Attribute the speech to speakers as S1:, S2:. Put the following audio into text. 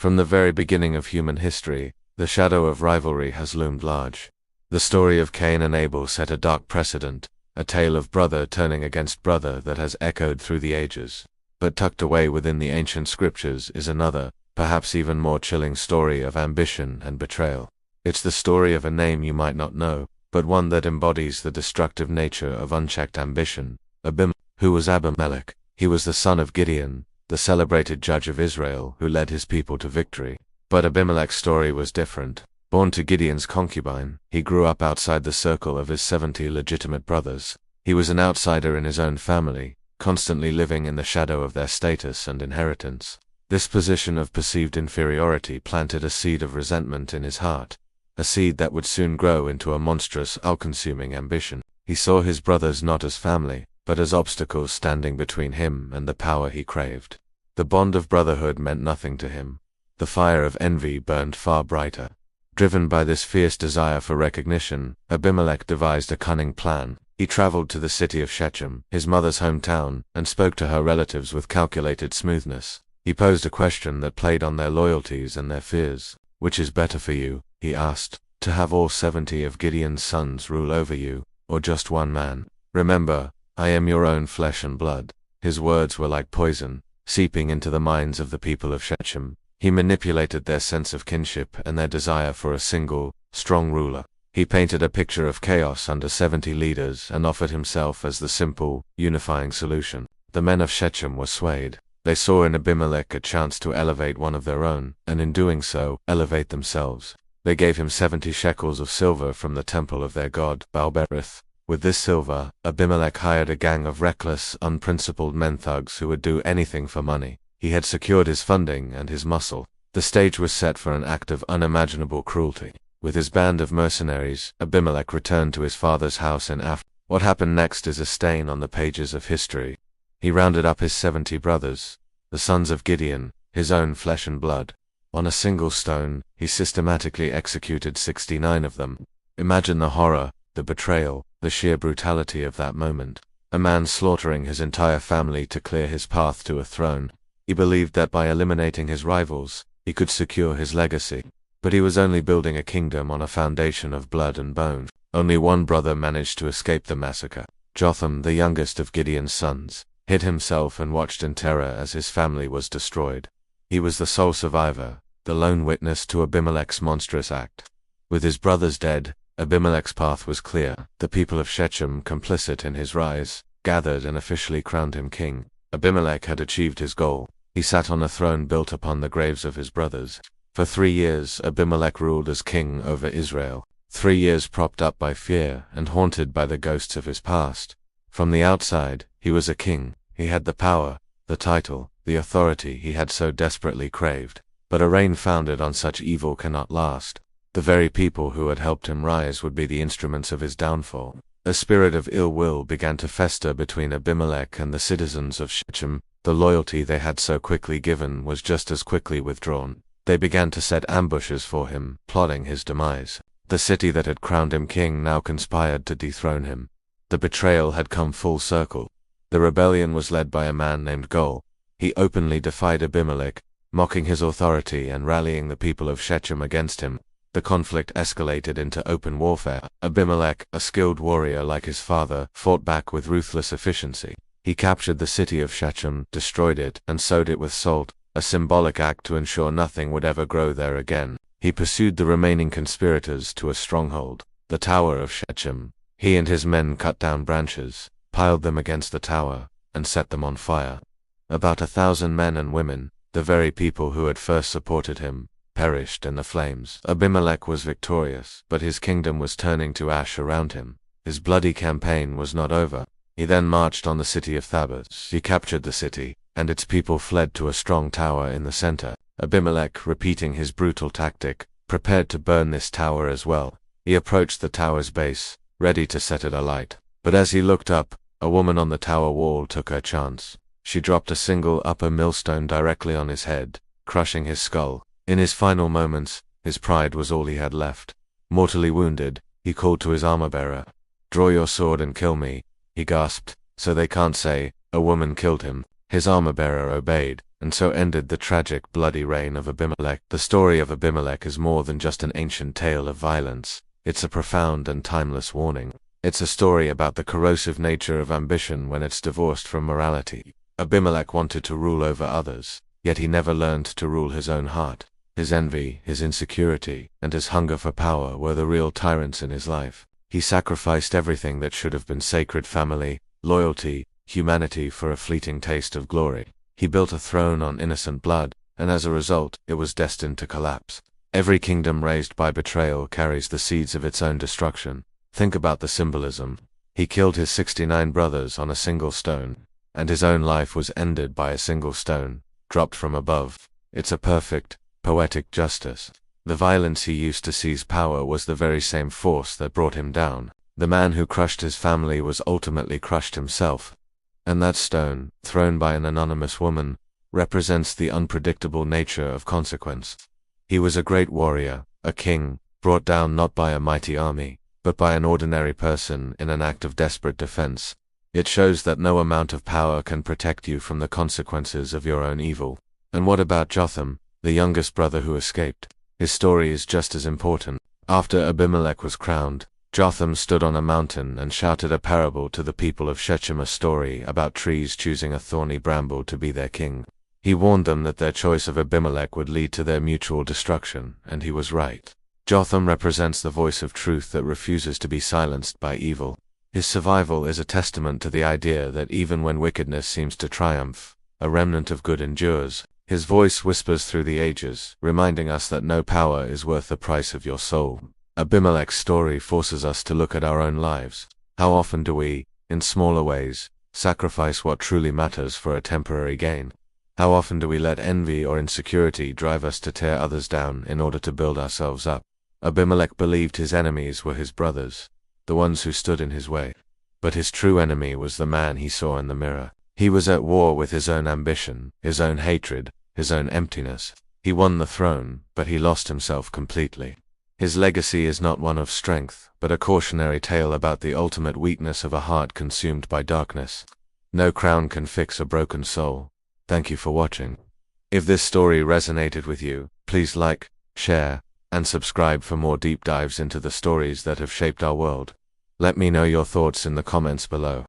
S1: From the very beginning of human history, the shadow of rivalry has loomed large. The story of Cain and Abel set a dark precedent, a tale of brother turning against brother that has echoed through the ages. But tucked away within the ancient scriptures is another, perhaps even more chilling story of ambition and betrayal. It's the story of a name you might not know, but one that embodies the destructive nature of unchecked ambition. Abimelech. Who was Abimelech? He was the son of Gideon, the celebrated judge of Israel who led his people to victory. But Abimelech's story was different. Born to Gideon's concubine, he grew up outside the circle of his 70 legitimate brothers. He was an outsider in his own family, constantly living in the shadow of their status and inheritance. This position of perceived inferiority planted a seed of resentment in his heart, a seed that would soon grow into a monstrous, all-consuming ambition. He saw his brothers not as family, but as obstacles standing between him and the power he craved. The bond of brotherhood meant nothing to him. The fire of envy burned far brighter. Driven by this fierce desire for recognition, Abimelech devised a cunning plan. He traveled to the city of Shechem, his mother's hometown, and spoke to her relatives with calculated smoothness. He posed a question that played on their loyalties and their fears. "Which is better for you?" he asked, "to have all 70 of Gideon's sons rule over you, or just one man? Remember, I am your own flesh and blood." His words were like poison, seeping into the minds of the people of Shechem. He manipulated their sense of kinship and their desire for a single, strong ruler. He painted a picture of chaos under 70 leaders and offered himself as the simple, unifying solution. The men of Shechem were swayed. They saw in Abimelech a chance to elevate one of their own, and in doing so, elevate themselves. They gave him 70 shekels of silver from the temple of their god, Buries. With this silver, Abimelech hired a gang of reckless, unprincipled men thugs who would do anything for money. He had secured his funding and his muscle. The stage was set for an act of unimaginable cruelty. With his band of mercenaries, Abimelech returned to his father's house in Af. What happened next is a stain on the pages of history. He rounded up his 70 brothers, the sons of Gideon, his own flesh and blood. On a single stone, he systematically executed 69 of them. Imagine the horror, the betrayal, the sheer brutality of that moment. A man slaughtering his entire family to clear his path to a throne. He believed that by eliminating his rivals, he could secure his legacy. But he was only building a kingdom on a foundation of blood and bone. Only one brother managed to escape the massacre. Jotham, the youngest of Gideon's sons, hid himself and watched in terror as his family was destroyed. He was the sole survivor, the lone witness to Abimelech's monstrous act. With his brothers dead, Abimelech's path was clear. The people of Shechem, complicit in his rise, gathered and officially crowned him king. Abimelech had achieved his goal. He sat on a throne built upon the graves of his brothers. For 3 years, Abimelech ruled as king over Israel. 3 years propped up by fear and haunted by the ghosts of his past. From the outside, he was a king. He had the power, the title, the authority he had so desperately craved. But a reign founded on such evil cannot last. The very people who had helped him rise would be the instruments of his downfall. A spirit of ill will began to fester between Abimelech and the citizens of Shechem. The loyalty they had so quickly given was just as quickly withdrawn. They began to set ambushes for him, plotting his demise. The city that had crowned him king now conspired to dethrone him. The betrayal had come full circle. The rebellion was led by a man named Goel. He openly defied Abimelech, mocking his authority and rallying the people of Shechem against him. The conflict escalated into open warfare. Abimelech, a skilled warrior like his father, fought back with ruthless efficiency. He captured the city of Shechem, destroyed it, and sowed it with salt, a symbolic act to ensure nothing would ever grow there again. He pursued the remaining conspirators to a stronghold, the Tower of Shechem. He and his men cut down branches, piled them against the tower, and set them on fire. About 1,000 men and women, the very people who had first supported him, perished in the flames. Abimelech was victorious, but his kingdom was turning to ash around him. His bloody campaign was not over. He then marched on the city of Thebes. He captured the city, and its people fled to a strong tower in the center. Abimelech, repeating his brutal tactic, prepared to burn this tower as well. He approached the tower's base, ready to set it alight. But as he looked up, a woman on the tower wall took her chance. She dropped a single upper millstone directly on his head, crushing his skull. In his final moments, his pride was all he had left. Mortally wounded, he called to his armor-bearer. "Draw your sword and kill me," he gasped, "so they can't say, a woman killed him." His armor-bearer obeyed. And so ended the tragic, bloody reign of Abimelech. The story of Abimelech is more than just an ancient tale of violence. It's a profound and timeless warning. It's a story about the corrosive nature of ambition when it's divorced from morality. Abimelech wanted to rule over others, yet he never learned to rule his own heart. His envy, his insecurity, and his hunger for power were the real tyrants in his life. He sacrificed everything that should have been sacred: family, loyalty, humanity, for a fleeting taste of glory. He built a throne on innocent blood, and as a result, it was destined to collapse. Every kingdom raised by betrayal carries the seeds of its own destruction. Think about the symbolism. He killed his 69 brothers on a single stone, and his own life was ended by a single stone, dropped from above. It's a perfect, poetic justice. The violence he used to seize power was the very same force that brought him down. The man who crushed his family was ultimately crushed himself. And that stone, thrown by an anonymous woman, represents the unpredictable nature of consequence. He was a great warrior, a king, brought down not by a mighty army, but by an ordinary person in an act of desperate defense. It shows that no amount of power can protect you from the consequences of your own evil. And what about Jotham, the youngest brother who escaped? His story is just as important. After Abimelech was crowned, Jotham stood on a mountain and shouted a parable to the people of Shechem, a story about trees choosing a thorny bramble to be their king. He warned them that their choice of Abimelech would lead to their mutual destruction, and he was right. Jotham represents the voice of truth that refuses to be silenced by evil. His survival is a testament to the idea that even when wickedness seems to triumph, a remnant of good endures. His voice whispers through the ages, reminding us that no power is worth the price of your soul. Abimelech's story forces us to look at our own lives. How often do we, in smaller ways, sacrifice what truly matters for a temporary gain? How often do we let envy or insecurity drive us to tear others down in order to build ourselves up? Abimelech believed his enemies were his brothers, the ones who stood in his way. But his true enemy was the man he saw in the mirror. He was at war with his own ambition, his own hatred, his own emptiness. He won the throne, but he lost himself completely. His legacy is not one of strength, but a cautionary tale about the ultimate weakness of a heart consumed by darkness. No crown can fix a broken soul. Thank you for watching. If this story resonated with you, please like, share, and subscribe for more deep dives into the stories that have shaped our world. Let me know your thoughts in the comments below.